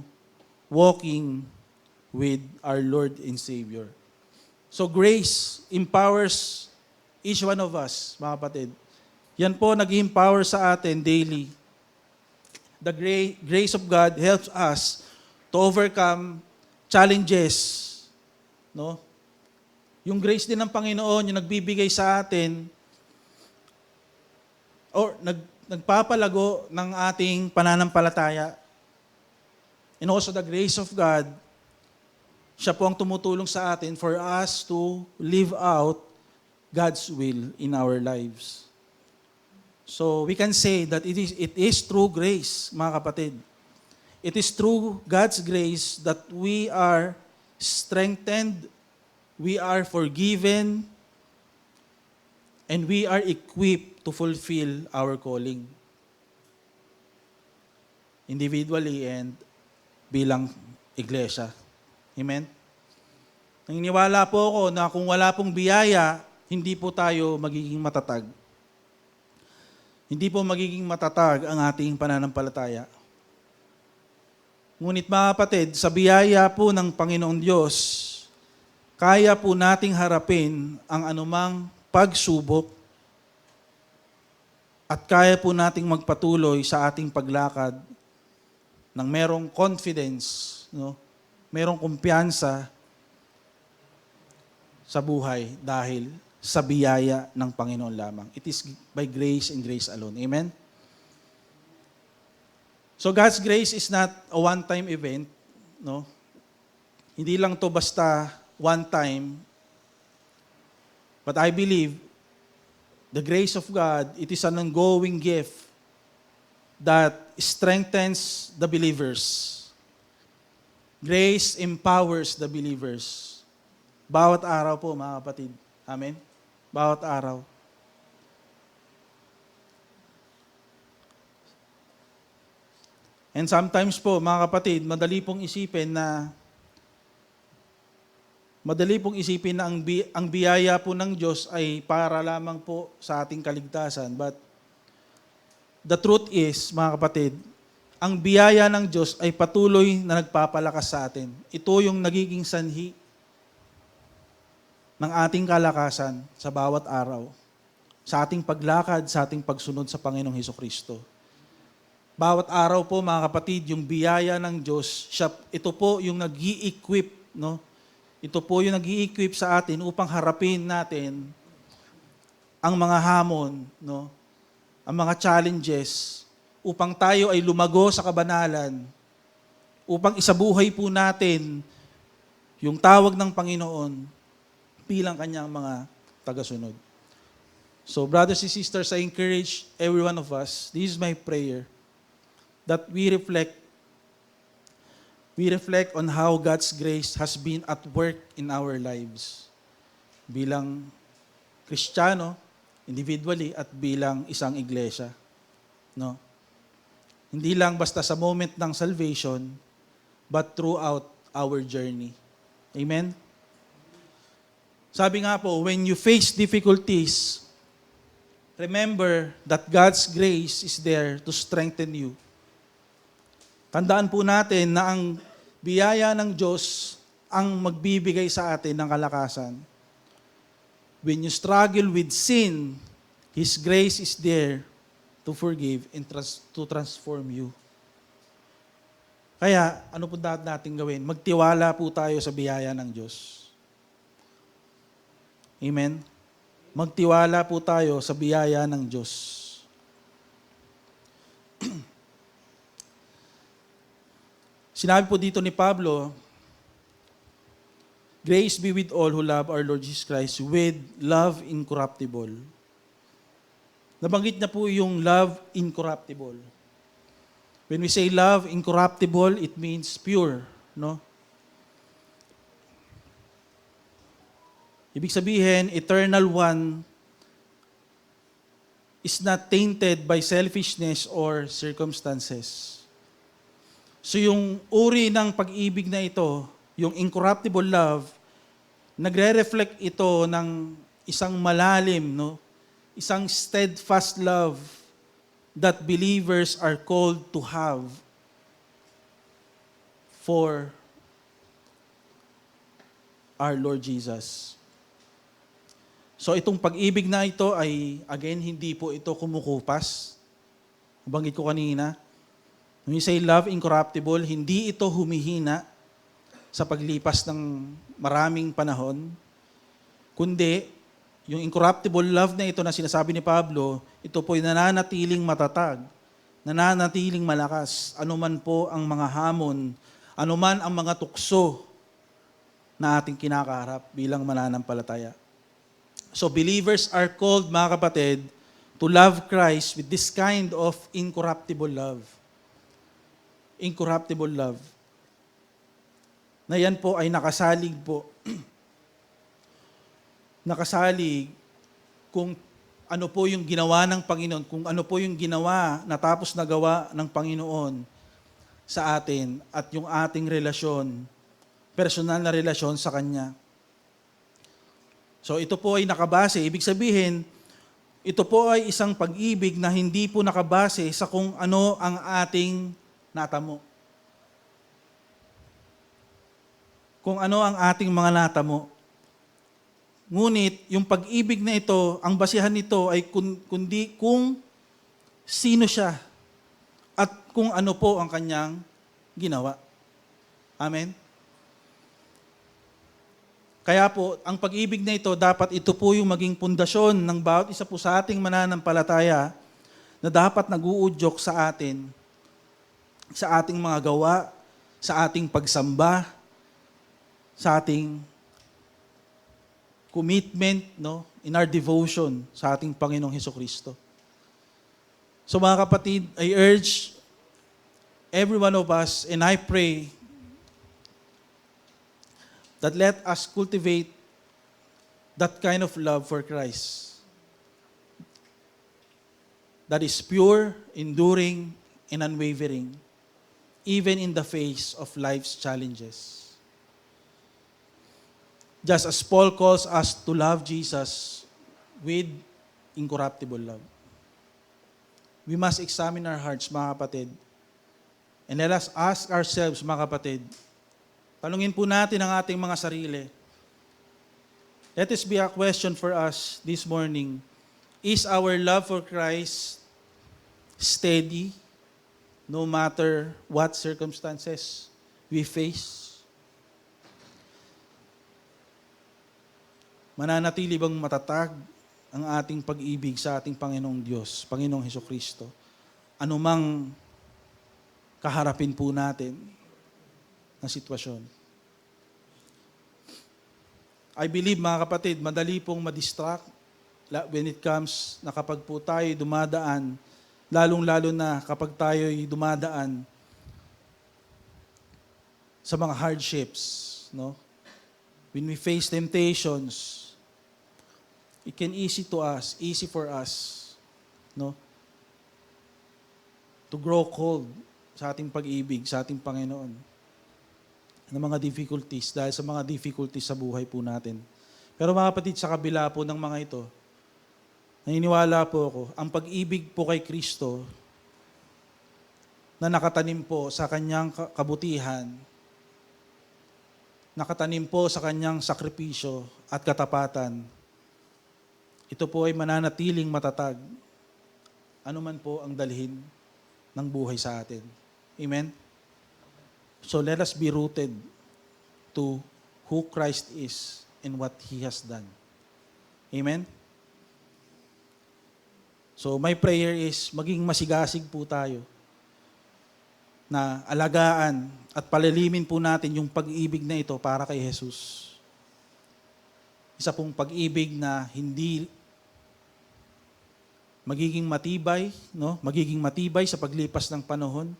walking with our Lord and Savior. So grace empowers each one of us, mga kapatid. Yan po nag-empower sa atin daily. The grace of God helps us to overcome challenges. No? Yung grace din ng Panginoon, yung nagbibigay sa atin, or nagpapalago ng ating pananampalataya. And also the grace of God, siya po ang tumutulong sa atin for us to live out God's will in our lives. So we can say that it is through grace, mga kapatid. It is through God's grace that we are strengthened, we are forgiven, and we are equipped to fulfill our calling. Individually and bilang iglesia. Amen? Naniniwala po ako na kung wala pong biyaya, hindi po tayo magiging matatag. Hindi po magiging matatag ang ating pananampalataya. Ngunit mga kapatid, sa biyaya po ng Panginoon Diyos, kaya po nating harapin ang anumang pagsubok at kaya po nating magpatuloy sa ating paglakad ng merong confidence, no? Merong kumpiyansa sa buhay dahil sa biyaya ng Panginoon lamang. It is by grace and grace alone. Amen? So God's grace is not a one-time event. No? Hindi lang to basta one time. But I believe the grace of God, it is an ongoing gift that strengthens the believers. Grace empowers the believers. Bawat araw po, mga kapatid. Amen? Bawat araw. And sometimes po, mga kapatid, madali pong isipin na ang biyaya po ng Diyos ay para lamang po sa ating kaligtasan. But the truth is, mga kapatid, ang biyaya ng Diyos ay patuloy na nagpapalakas sa atin. Ito yung nagiging sanhi ng ating kalakasan sa bawat araw, sa ating paglakad, sa ating pagsunod sa Panginoong Hesukristo. Bawat araw po, mga kapatid, yung biyaya ng Diyos, ito po yung nag-i-equip, no? Ito po yung nag-i-equip sa atin upang harapin natin ang mga hamon, no? Ang mga challenges, upang tayo ay lumago sa kabanalan, upang isabuhay po natin yung tawag ng Panginoon bilang kanyang mga tagasunod. So, brothers and sisters, I encourage every one of us, this is my prayer, that we reflect on how God's grace has been at work in our lives bilang Kristiyano, individually, at bilang isang iglesia. No? Hindi lang basta sa moment ng salvation, but throughout our journey. Amen? Sabi nga po, when you face difficulties, remember that God's grace is there to strengthen you. Tandaan po natin na ang biyaya ng Diyos ang magbibigay sa atin ng kalakasan. When you struggle with sin, His grace is there to forgive and to transform you. Kaya, ano po dapat natin gawin? Magtiwala po tayo sa biyaya ng Diyos. Amen? Magtiwala po tayo sa biyaya ng Diyos. Sinabi po dito ni Pablo, Grace be with all who love our Lord Jesus Christ with love incorruptible. Nabanggit na po yung love incorruptible. When we say love incorruptible, it means pure, no? Ibig sabihin, eternal one is not tainted by selfishness or circumstances. So yung uri ng pag-ibig na ito, yung incorruptible love, nagre-reflect ito ng isang malalim, no? Isang steadfast love that believers are called to have for our Lord Jesus. So itong pag-ibig na ito ay, again, hindi po ito kumukupas. Nabanggit ko kanina. When you say love incorruptible, hindi ito humihina sa paglipas ng maraming panahon, kundi yung incorruptible love na ito na sinasabi ni Pablo, ito po'y nananatiling matatag, nananatiling malakas, anuman po ang mga hamon, anuman ang mga tukso na ating kinakaharap bilang mananampalataya. So believers are called, mga kapatid, to love Christ with this kind of incorruptible love. Incorruptible love. Na yan po ay nakasalig po. Nakasalig kung ano po yung ginawa ng Panginoon, kung ano po yung ginawa, natapos na gawa ng Panginoon sa atin at yung ating relasyon, personal na relasyon sa Kanya. So ito po ay nakabase, ibig sabihin, ito po ay isang pag-ibig na hindi po nakabase sa kung ano ang ating natamo. Kung ano ang ating mga natamo. Ngunit, yung pag-ibig na ito, ang basihan nito ay kundi kung sino siya at kung ano po ang kanyang ginawa. Amen? Kaya po, ang pag-ibig na ito, dapat ito po yung maging pundasyon ng bawat isa po sa ating mananampalataya na dapat nag-uudyok sa atin, sa ating mga gawa, sa ating pagsamba, sa ating commitment, no, in our devotion sa ating Panginoong Hesukristo. So mga kapatid, I urge every one of us, and I pray that let us cultivate that kind of love for Christ that is pure, enduring, and unwavering, even in the face of life's challenges. Just as Paul calls us to love Jesus with incorruptible love. We must examine our hearts, mga kapatid. And let us ask ourselves, mga kapatid, tanungin po natin ang ating mga sarili. Let this be a question for us this morning. Is our love for Christ steady no matter what circumstances we face? Mananatili bang matatag ang ating pag-ibig sa ating Panginoong Diyos, Panginoong Hesukristo? Anumang kaharapin po natin na sitwasyon. I believe, mga kapatid, madali pong madistract when it comes na kapag po tayo dumadaan, lalong-lalo na kapag tayo dumadaan sa mga hardships, no? When we face temptations, it can easy for us, no? To grow cold sa ating pag-ibig, sa ating Panginoon. Ng mga difficulties, dahil sa mga difficulties sa buhay po natin. Pero mga kapatid, sa kabila po ng mga ito, naniniwala po ako, ang pag-ibig po kay Kristo na nakatanim po sa kanyang kabutihan, nakatanim po sa kanyang sakripisyo at katapatan, ito po ay mananatiling matatag, anuman po ang dalhin ng buhay sa atin. Amen? So let us be rooted to who Christ is and what He has done. Amen? So my prayer is maging masigasig po tayo na alagaan at palilimin po natin yung pag-ibig na ito para kay Jesus. Isa pong pag-ibig na hindi magiging matibay, no? Magiging matibay sa paglipas ng panahon.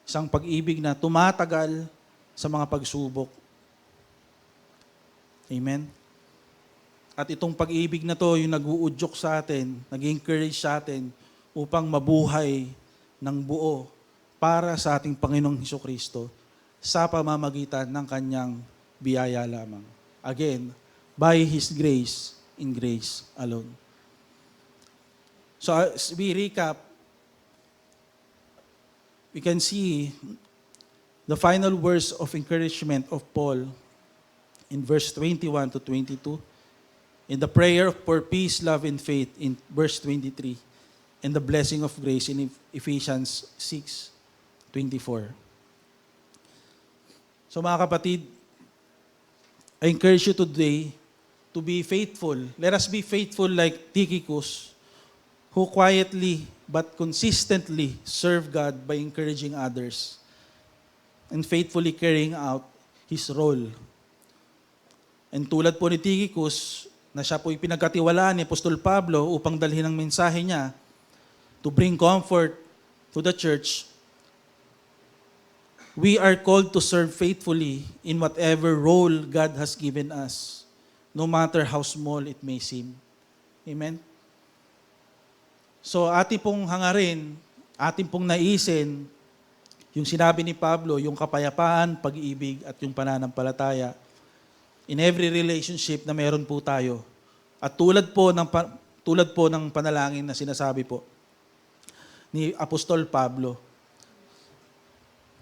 Isang pag-ibig na tumatagal sa mga pagsubok. Amen? At itong pag-ibig na to, yung nag-uudyok sa atin, nag-encourage sa atin upang mabuhay ng buo para sa ating Panginoong Hesukristo sa pamamagitan ng kanyang biyaya lamang. Again, by His grace, in grace alone. So as we recap, we can see the final words of encouragement of Paul in verse 21 to 22, in the prayer for peace, love, and faith in verse 23, and the blessing of grace in Ephesians 6:24. So mga kapatid, I encourage you today to be faithful. Let us be faithful like Tychicus, who quietly but consistently serve God by encouraging others and faithfully carrying out his role. And tulad po ni Tychicus, na siya po'y pinagkatiwalaan ni Apostol Pablo upang dalhin ang mensahe niya to bring comfort to the church, we are called to serve faithfully in whatever role God has given us, no matter how small it may seem. Amen? So ating pong hangarin, ating pong naisin, yung sinabi ni Pablo, yung kapayapaan, pag-ibig, at yung pananampalataya in every relationship na meron po tayo. At tulad po ng panalangin na sinasabi po ni Apostol Pablo,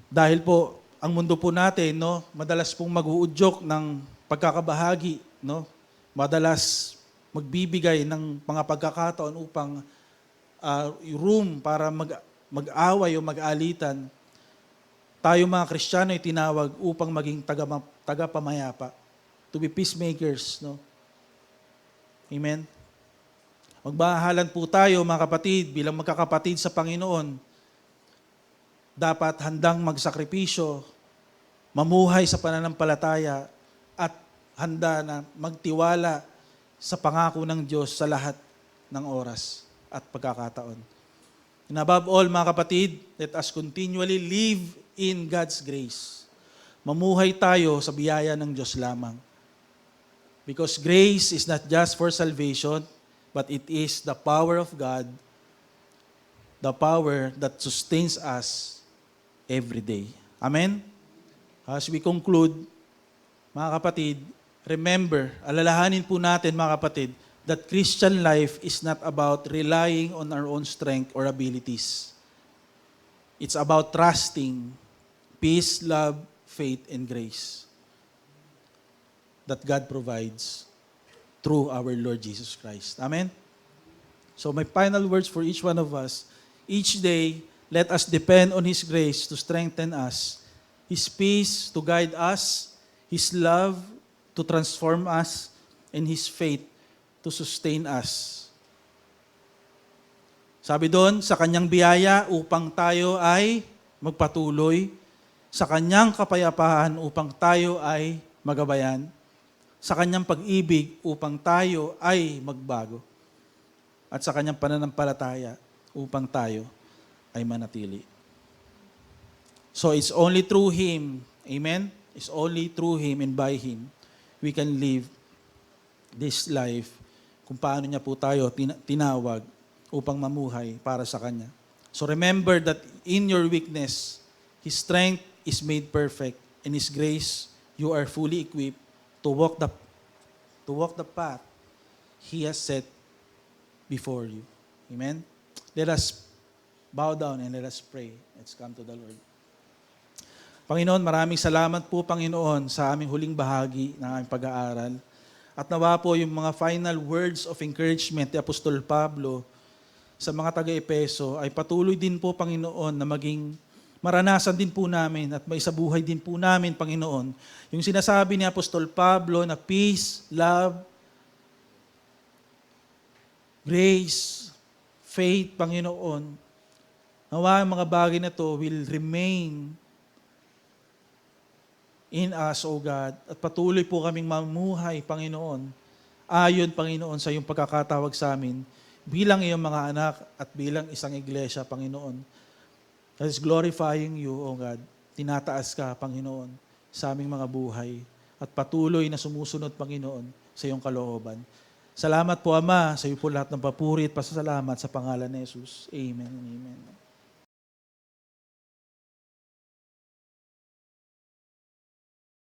dahil po ang mundo po natin, no, madalas pong mag-uudyok ng pagkakabahagi, no, madalas magbibigay ng mga pagkakataon upang room para mag-away o mag-alitan. Tayo mga Kristiyano ay tinawag upang maging tagapamayapa, to be peacemakers, no? Amen? Magbahalan po tayo mga kapatid, bilang magkakapatid sa Panginoon. Dapat handang magsakripisyo, mamuhay sa pananampalataya, at handa na magtiwala sa pangako ng Diyos sa lahat ng oras at pagkakataon. And above all, mga kapatid, let us continually live in God's grace. Mamuhay tayo sa biyaya ng Diyos lamang. Because grace is not just for salvation, but it is the power of God, the power that sustains us every day. Amen? As we conclude, mga kapatid, remember, alalahanin po natin mga kapatid, that Christian life is not about relying on our own strength or abilities. It's about trusting peace, love, faith, and grace that God provides through our Lord Jesus Christ. Amen? So my final words for each one of us, each day, let us depend on His grace to strengthen us, His peace to guide us, His love to transform us, and His faith to sustain us. Sabi doon, sa kanyang biyaya upang tayo ay magpatuloy, sa kanyang kapayapaan upang tayo ay magabayan, sa kanyang pag-ibig upang tayo ay magbago, at sa kanyang pananampalataya upang tayo ay manatili. So it's only through Him, amen? It's only through Him and by Him we can live this life kung paano niya po tayo tinawag upang mamuhay para sa Kanya. So remember that in your weakness, His strength is made perfect. In His grace, you are fully equipped to walk the path He has set before you. Amen? Let us bow down and let us pray. Let's come to the Lord. Panginoon, maraming salamat po, Panginoon, sa aming huling bahagi ng aming pag-aaral. At nawa po yung mga final words of encouragement ni Apostol Pablo sa mga taga-Epeso ay patuloy din po, Panginoon, na maging maranasan din po namin at maisabuhay din po namin, Panginoon, yung sinasabi ni Apostol Pablo na peace, love, grace, faith, Panginoon. Nawa ang mga bagay na to will remain in us, O God, at patuloy po kaming mamuhay, Panginoon, ayon, Panginoon, sa iyong pagkakatawag sa amin bilang iyong mga anak at bilang isang iglesia, Panginoon. That is glorifying you, O God. Tinataas ka, Panginoon, sa aming mga buhay at patuloy na sumusunod, Panginoon, sa iyong kalooban. Salamat po, Ama, sa iyo po lahat ng papuri at pasasalamat sa pangalan ni Jesus. Amen and amen.